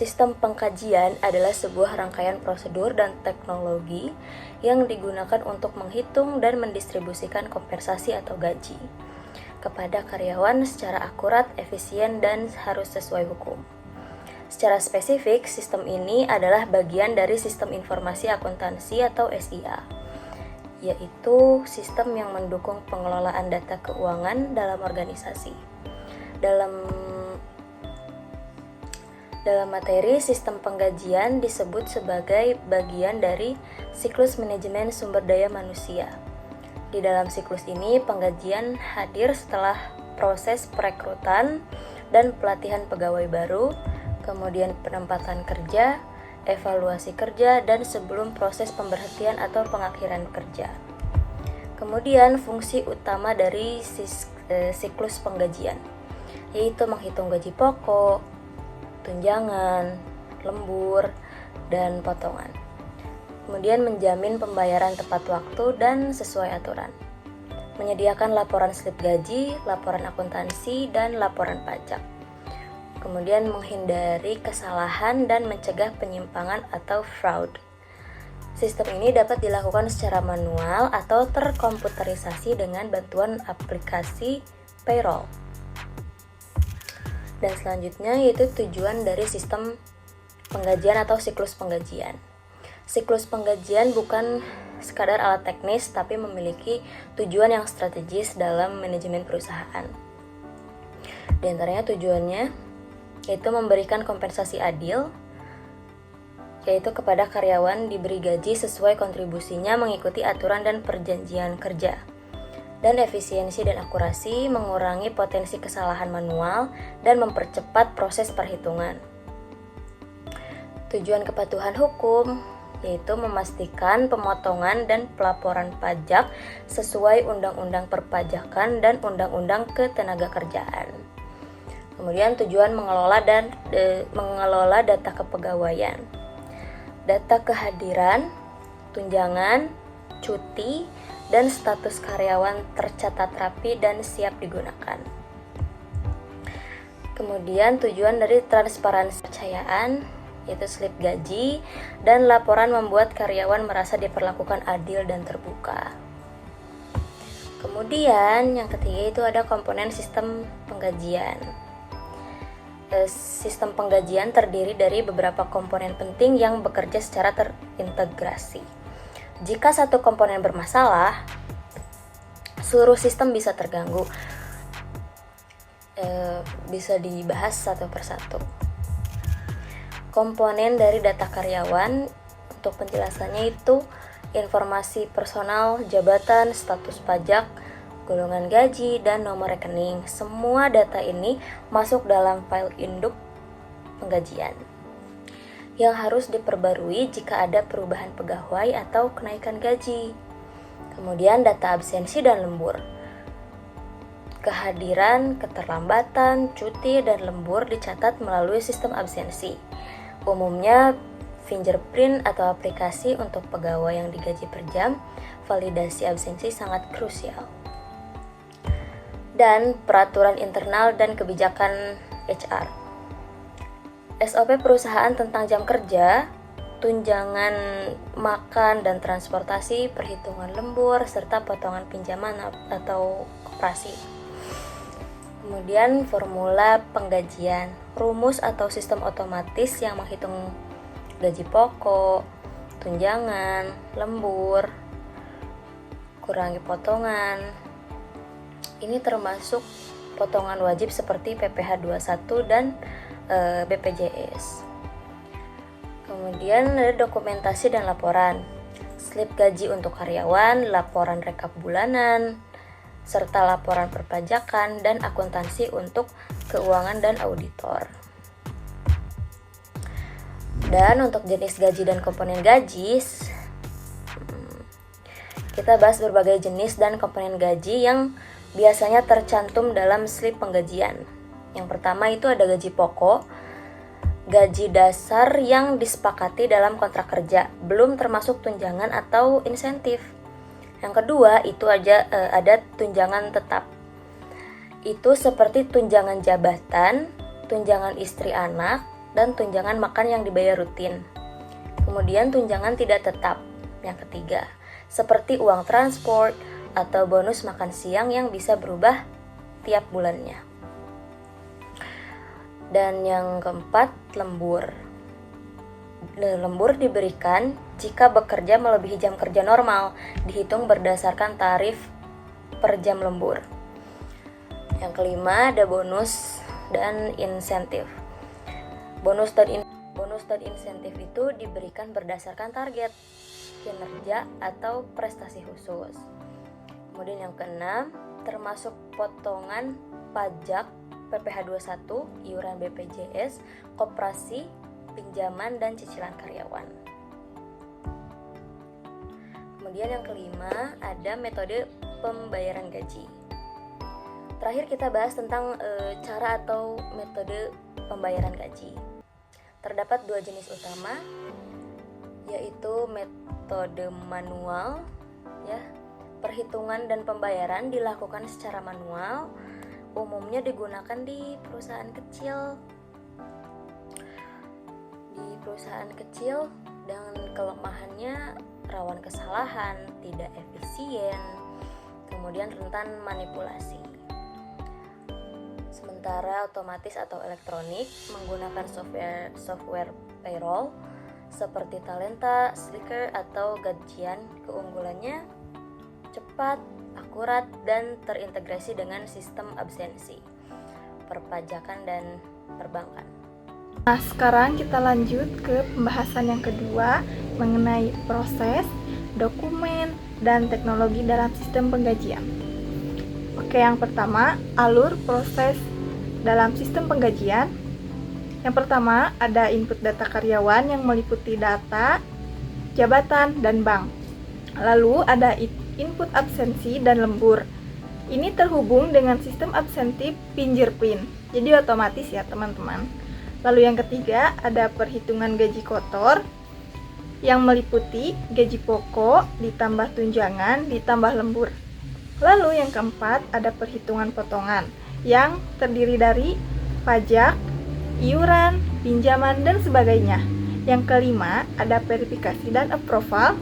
Sistem pengkajian adalah sebuah rangkaian prosedur dan teknologi yang digunakan untuk menghitung dan mendistribusikan kompensasi atau gaji kepada karyawan secara akurat, efisien, dan harus sesuai hukum. Secara spesifik, sistem ini adalah bagian dari Sistem Informasi Akuntansi atau SIA, yaitu sistem yang mendukung pengelolaan data keuangan dalam organisasi. Dalam materi, sistem penggajian disebut sebagai bagian dari siklus manajemen sumber daya manusia. Di dalam siklus ini, penggajian hadir setelah proses perekrutan dan pelatihan pegawai baru, kemudian penempatan kerja, evaluasi kerja, dan sebelum proses pemberhentian atau pengakhiran kerja. Kemudian, fungsi utama dari siklus penggajian yaitu menghitung gaji pokok, tunjangan, lembur, dan potongan. Kemudian menjamin pembayaran tepat waktu dan sesuai aturan. Menyediakan laporan slip gaji, laporan akuntansi, dan laporan pajak. Kemudian menghindari kesalahan dan mencegah penyimpangan atau fraud. Sistem ini dapat dilakukan secara manual atau terkomputerisasi dengan bantuan aplikasi payroll. Dan selanjutnya yaitu tujuan dari sistem penggajian atau siklus penggajian. Siklus penggajian bukan sekadar alat teknis, tapi memiliki tujuan yang strategis dalam manajemen perusahaan. Di antaranya tujuannya yaitu memberikan kompensasi adil, yaitu kepada karyawan diberi gaji sesuai kontribusinya mengikuti aturan dan perjanjian kerja. Dan efisiensi dan akurasi, mengurangi potensi kesalahan manual dan mempercepat proses perhitungan. Tujuan kepatuhan hukum yaitu memastikan pemotongan dan pelaporan pajak sesuai Undang-Undang Perpajakan dan Undang-Undang Ketenagakerjaan. Kemudian tujuan mengelola data kepegawaian, data kehadiran, tunjangan, cuti, dan status karyawan tercatat rapi dan siap digunakan. Kemudian tujuan dari transparansi kepercayaan yaitu slip gaji dan laporan membuat karyawan merasa diperlakukan adil dan terbuka. Kemudian yang ketiga itu ada komponen sistem penggajian. Sistem penggajian terdiri dari beberapa komponen penting yang bekerja secara terintegrasi. Jika satu komponen bermasalah, seluruh sistem bisa terganggu. Bisa dibahas satu persatu. Komponen dari data karyawan, untuk penjelasannya itu informasi personal, jabatan, status pajak, golongan gaji, dan nomor rekening. Semua data ini masuk dalam file induk penggajian yang harus diperbarui jika ada perubahan pegawai atau kenaikan gaji. Kemudian data absensi dan lembur. Kehadiran, keterlambatan, cuti, dan lembur dicatat melalui sistem absensi. Umumnya fingerprint atau aplikasi untuk pegawai yang digaji per jam. Validasi absensi sangat krusial. Dan peraturan internal dan kebijakan HR. SOP perusahaan tentang jam kerja, tunjangan makan dan transportasi, perhitungan lembur, serta potongan pinjaman atau koperasi. Kemudian formula penggajian, rumus atau sistem otomatis yang menghitung gaji pokok, tunjangan, lembur, kurangi potongan. Ini termasuk potongan wajib seperti PPh 21 dan BPJS. Kemudian ada dokumentasi dan laporan, slip gaji untuk karyawan, laporan rekap bulanan, serta laporan perpajakan dan akuntansi untuk keuangan dan auditor. Dan untuk jenis gaji dan komponen gaji, kita bahas berbagai jenis dan komponen gaji yang biasanya tercantum dalam slip penggajian. Yang pertama itu ada gaji pokok, gaji dasar yang disepakati dalam kontrak kerja, belum termasuk tunjangan atau insentif. Yang kedua itu ada tunjangan tetap. Itu seperti tunjangan jabatan, tunjangan istri anak, dan tunjangan makan yang dibayar rutin. Kemudian tunjangan tidak tetap. Yang ketiga, seperti uang transport atau bonus makan siang yang bisa berubah tiap bulannya. Dan yang keempat, lembur. Lembur diberikan jika bekerja melebihi jam kerja normal, dihitung berdasarkan tarif per jam lembur. Yang kelima, ada bonus dan insentif. Bonus dan insentif itu diberikan berdasarkan target, kinerja, atau prestasi khusus. Kemudian yang keenam, termasuk potongan pajak PPh 21, iuran BPJS, koperasi, pinjaman, dan cicilan karyawan. Kemudian yang kelima, ada metode pembayaran gaji. Terakhir kita bahas tentang cara atau metode pembayaran gaji. Terdapat dua jenis utama, yaitu metode manual, ya. Perhitungan dan pembayaran dilakukan secara manual, umumnya digunakan di perusahaan kecil. Dan kelemahannya rawan kesalahan, tidak efisien, kemudian rentan manipulasi. Sementara otomatis atau elektronik menggunakan software payroll seperti Talenta, Slicker, atau Gajian. Keunggulannya cepat, akurat, dan terintegrasi dengan sistem absensi, perpajakan, dan perbankan. Nah, sekarang kita lanjut ke pembahasan yang kedua mengenai proses, dokumen, dan teknologi dalam sistem penggajian. Oke, yang pertama, alur proses dalam sistem penggajian. Yang pertama, ada input data karyawan yang meliputi data, jabatan, dan bank. Lalu ada input absensi dan lembur. Ini terhubung dengan sistem absensi Fingerprint, jadi otomatis ya teman-teman. Lalu yang ketiga, ada perhitungan gaji kotor yang meliputi gaji pokok ditambah tunjangan ditambah lembur. Lalu yang keempat, ada perhitungan potongan yang terdiri dari pajak, iuran, pinjaman, dan sebagainya. Yang kelima, ada verifikasi dan approval.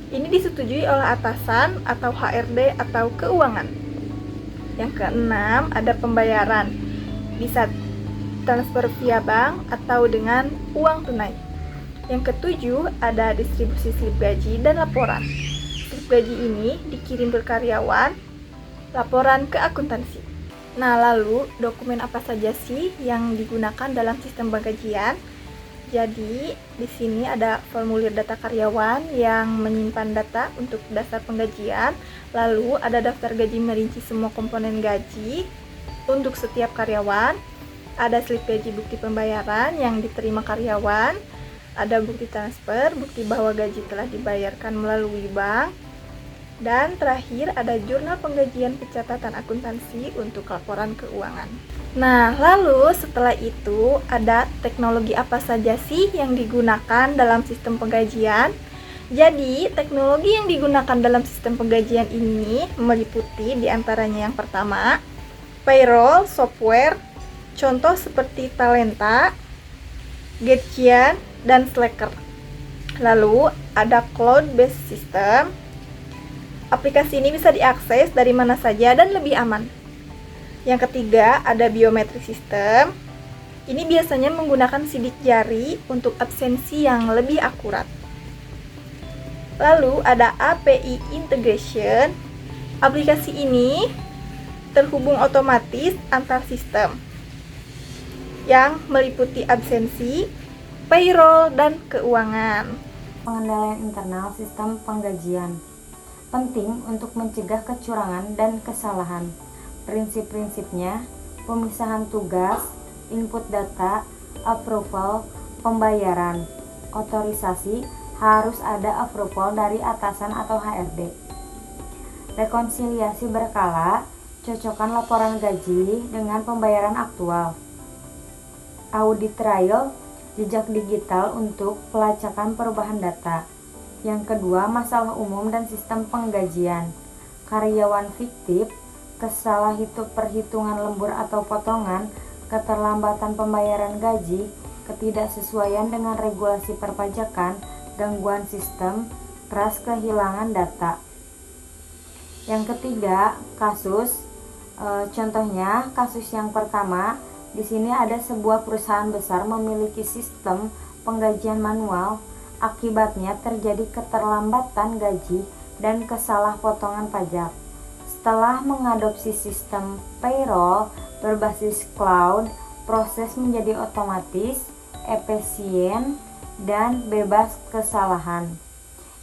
Ini disetujui oleh atasan atau HRD atau keuangan. Yang keenam, ada pembayaran. Bisa transfer via bank atau dengan uang tunai. Yang ketujuh, ada distribusi slip gaji dan laporan. Slip gaji ini dikirim ke karyawan, laporan ke akuntansi. Nah, lalu dokumen apa saja sih yang digunakan dalam sistem penggajian? Jadi, di sini ada formulir data karyawan yang menyimpan data untuk dasar penggajian. Lalu ada daftar gaji merinci semua komponen gaji untuk setiap karyawan. Ada slip gaji bukti pembayaran yang diterima karyawan. Ada bukti transfer, bukti bahwa gaji telah dibayarkan melalui bank. Dan terakhir ada jurnal penggajian pencatatan akuntansi untuk laporan keuangan. Nah, lalu setelah itu ada teknologi apa saja sih yang digunakan dalam sistem penggajian? Jadi, teknologi yang digunakan dalam sistem penggajian ini meliputi diantaranya yang pertama, payroll software, contoh seperti Talenta, Gajian, dan Slacker. Lalu ada cloud-based system. Aplikasi ini bisa diakses dari mana saja dan lebih aman. Yang ketiga, ada biometric system. Ini biasanya menggunakan sidik jari untuk absensi yang lebih akurat. Lalu ada API integration. Aplikasi ini terhubung otomatis antar sistem yang meliputi absensi, payroll, dan keuangan. Pengendalian internal sistem penggajian penting untuk mencegah kecurangan dan kesalahan. Prinsip-prinsipnya, pemisahan tugas, input data, approval, pembayaran, otorisasi, harus ada approval dari atasan atau HRD. Rekonsiliasi berkala, cocokkan laporan gaji dengan pembayaran aktual. Audit trial, jejak digital untuk pelacakan perubahan data. Yang kedua, masalah umum dan sistem penggajian. Karyawan fiktif, perhitungan lembur atau potongan, keterlambatan pembayaran gaji, ketidaksesuaian dengan regulasi perpajakan, gangguan sistem, trust kehilangan data. Yang ketiga, kasus. Contohnya, kasus yang pertama, di sini ada sebuah perusahaan besar memiliki sistem penggajian manual. Akibatnya terjadi keterlambatan gaji dan kesalahpotongan pajak. Setelah mengadopsi sistem payroll berbasis cloud, proses menjadi otomatis, efisien, dan bebas kesalahan.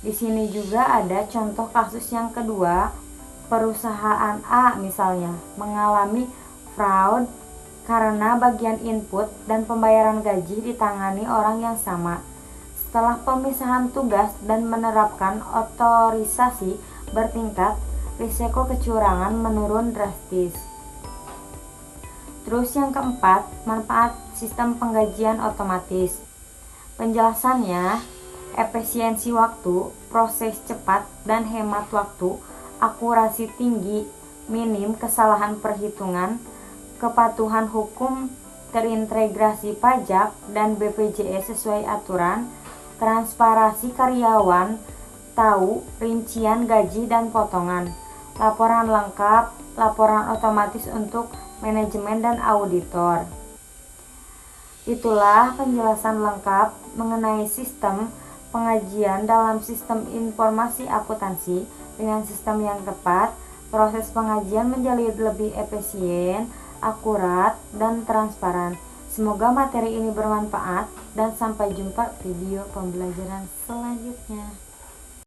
Di sini juga ada contoh kasus yang kedua. Perusahaan A misalnya mengalami fraud karena bagian input dan pembayaran gaji ditangani orang yang sama. Setelah pemisahan tugas dan menerapkan otorisasi bertingkat, risiko kecurangan menurun drastis. Terus yang keempat, manfaat sistem penggajian otomatis. Penjelasannya, efisiensi waktu, proses cepat dan hemat waktu, akurasi tinggi, minim kesalahan perhitungan, kepatuhan hukum, terintegrasi pajak dan BPJS sesuai aturan, transparansi karyawan, tahu rincian gaji dan potongan, laporan lengkap, laporan otomatis untuk manajemen dan auditor. Itulah penjelasan lengkap mengenai sistem pengajian dalam sistem informasi akuntansi. Dengan sistem yang tepat, proses pengajian menjadi lebih efisien, akurat, dan transparan. Semoga materi ini bermanfaat dan sampai jumpa video pembelajaran selanjutnya.